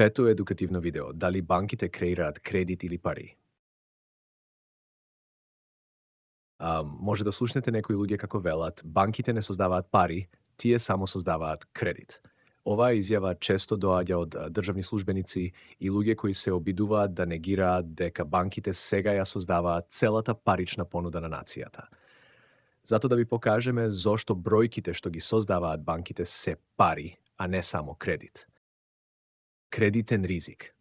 Пето едукативно видео. Дали банките креираат кредит или пари? Може да слушнете некои луѓе како велат, банките не создаваат пари, тие само создаваат кредит. Оваа изјава често доаѓа од државни службеници и луѓе кои се обидуваат да негираат дека банките сега ја создаваат целата парична понуда на нацијата. Зато да ви покажеме зошто бројките што ги создаваат банките се пари, а не само кредит. Кредитен ризик.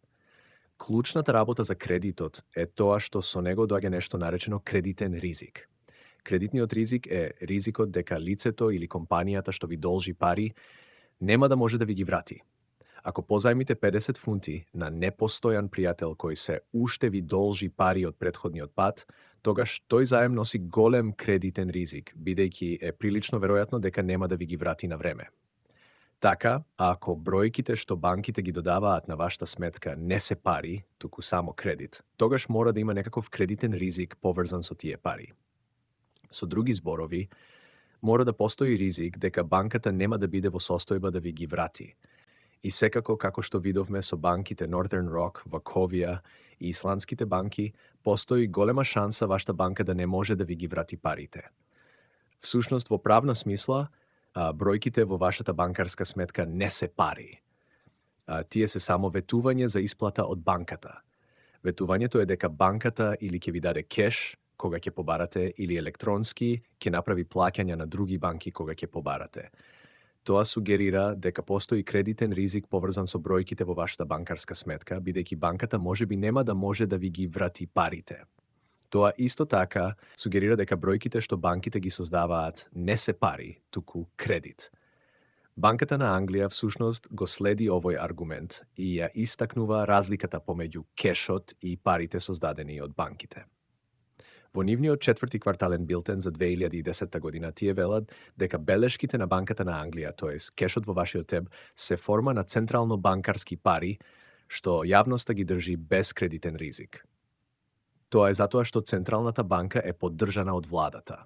Клучната работа за кредитот е тоа што со него доаѓа нешто наречено кредитен ризик. Кредитниот ризик е ризикот дека лицето или компанијата што ви должи пари нема да може да ви ги врати. Ако позајмите 50 фунти на непостојан пријател кој се уште ви должи пари од претходниот пат, тогаш тој заем носи голем кредитен ризик, бидејќи е прилично веројатно дека нема да ви ги врати на време. Така, ако бројките што банките ги додаваат на вашата сметка не се пари, туку само кредит, тогаш мора да има некаков кредитен ризик поврзан со тие пари. Со други зборови, мора да постои ризик дека банката нема да биде во состојба да ви ги врати. И секако, како што видовме со банките Northern Rock, Wachovia и исландските банки, постои голема шанса вашата банка да не може да ви ги врати парите. Всушност, во правна смисла, бројките во вашата банкарска сметка не се пари. Тие се само ветување за исплата од банката. Ветувањето е дека банката или ќе ви даде кеш кога ќе побарате, или електронски ќе направи плаќања на други банки кога ќе побарате. Тоа сугерира дека постои кредитен ризик поврзан со бројките во вашата банкарска сметка, бидејќи банката можеби нема да може да ви ги врати парите. Тоа исто така сугерира дека бројките што банките ги создаваат не се пари, туку кредит. Банката на Англија всушност го следи овој аргумент и ја истакнува разликата помеѓу кешот и парите создадени од банките. Во нивниот четврти квартален билтен за 2010 година тие велат дека белешките на Банката на Англија, тоест кешот во вашиот теб, се форма на централно банкарски пари, што јавноста ги држи без кредитен ризик. Тоа е затоа што Централната банка е поддржана од владата.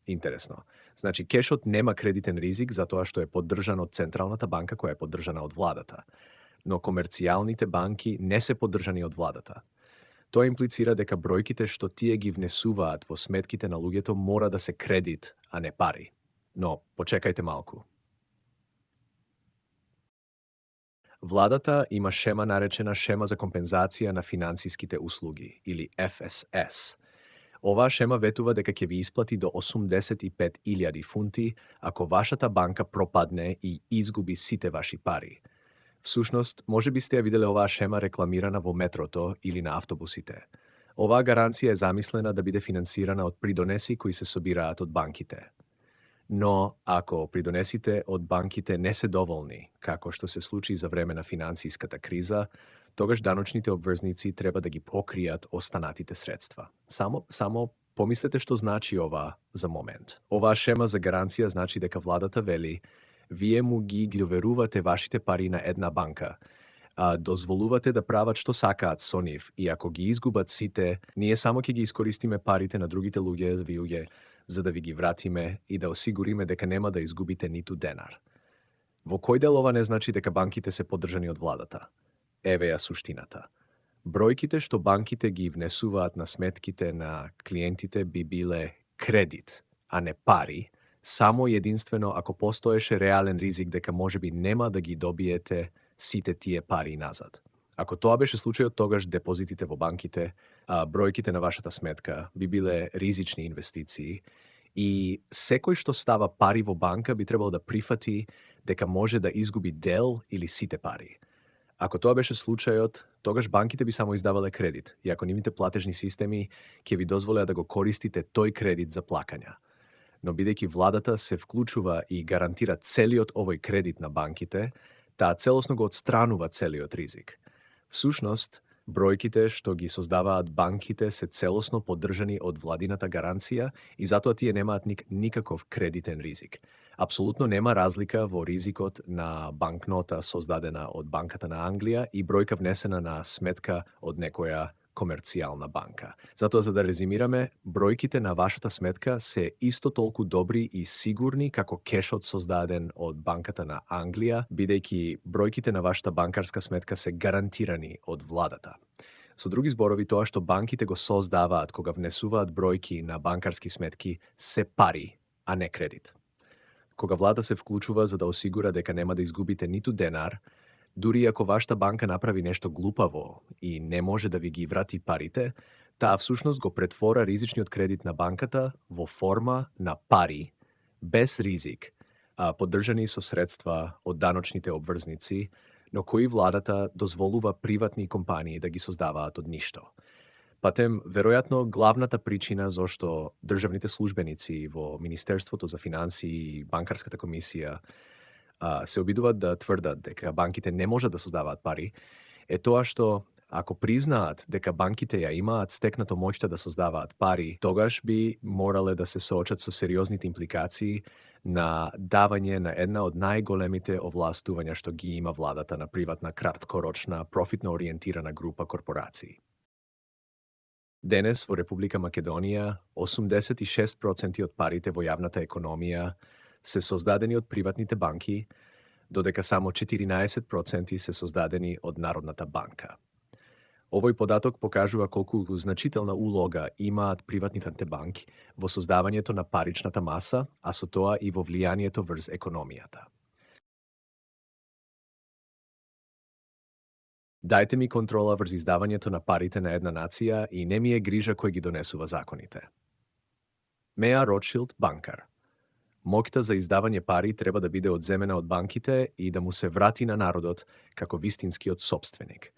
Интересно. Значи, кешот нема кредитен ризик затоа што е поддржан од Централната банка која е поддржана од владата. Но комерцијалните банки не се поддржани од владата. Тоа имплицира дека бројките што тие ги внесуваат во сметките на луѓето мора да се кредит, а не пари. Но, почекајте малку. Владата има шема наречена Шема за компензација на финансиските услуги, или FSS. Оваа шема ветува дека ќе ви исплати до 85.000 фунти ако вашата банка пропадне и изгуби сите ваши пари. Всушност, може би сте ја виделе оваа шема рекламирана во метрото или на автобусите. Оваа гаранција е замислена да биде финансирана од придонеси кои се собираат од банките. Но, ако придонесите од банките не се доволни, како што се случи за време на финансиската криза, тогаш даночните обврзници треба да ги покријат останатите средства. Само помислете што значи ова за момент. Оваа шема за гаранција значи дека владата вели вие му ги доверувате вашите пари на една банка, дозволувате да прават што сакаат со нив и ако ги изгубат сите, ние само ќе ги искористиме парите на другите луѓе, за да ви ги вратиме и да осигуриме дека нема да изгубите ниту денар. Во кој дел ова не значи дека банките се поддржани од владата? Еве ја суштината. Бројките што банките ги внесуваат на сметките на клиентите би биле кредит, а не пари, само единствено ако постоеше реален ризик дека можеби нема да ги добиете сите тие пари назад. Ако тоа беше случајот, тогаш депозитите во банките, бројките на вашата сметка би биле ризични инвестиции и секој што става пари во банка би требало да прифати дека може да изгуби дел или сите пари. Ако тоа беше случајот, тогаш банките би само издавале кредит и ако нивните платежни системи ќе ви дозволеа да го користите тој кредит за плакања. Но бидејќи владата се вклучува и гарантира целиот овој кредит на банките, таа целосно го отстранува целиот ризик. Всушност, бројките што ги создаваат банките се целосно поддржани од владината гаранција и затоа тие немаат никаков кредитен ризик. Апсолутно нема разлика во ризикот на банкнота создадена од Банката на Англија и бројка внесена на сметка од некоја комерцијална банка. Затоа, за да резимираме, бројките на вашата сметка се исто толку добри и сигурни како кешот создаден од банката на Англија, бидејќи бројките на вашата банкарска сметка се гарантирани од владата. Со други зборови, тоа што банките го создаваат кога внесуваат бројки на банкарски сметки се пари, а не кредит. Кога влада се вклучува за да осигура дека нема да изгубите ниту денар, дури ако вашата банка направи нешто глупаво и не може да ви ги врати парите, таа всушност го претвора ризичниот кредит на банката во форма на пари, без ризик, а поддржани со средства од даночните обврзници, но кои владата дозволува приватни компании да ги создаваат од ништо. Патем, веројатно, главната причина зашто државните службеници во Министерството за финансии и Банкарската комисија се обидуваат да тврдат дека банките не можат да создаваат пари, е тоа што ако признаат дека банките ја имаат стекнато моќта да создаваат пари, тогаш би морале да се соочат со сериозните импликации на давање на една од најголемите овластувања што ги има владата на приватна, краткорочна, профитно ориентирана група корпорации. Денес во Република Македонија 86% од парите во јавната економија се создадени од приватните банки, додека само 14% се создадени од Народната банка. Овој податок покажува колку значителна улога имаат приватните банки во создавањето на паричната маса, а со тоа и во влијанието врз економијата. Дајте ми контрола врз издавањето на парите на една нација и не ми е грижа кој ги донесува законите. Меа Ротшилд, банкар. Моќта за издавање пари треба да биде одземена од банките и да му се врати на народот како вистинскиот сопственик.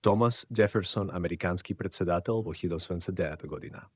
Томас Џеферсон, американски председател во 1809 година.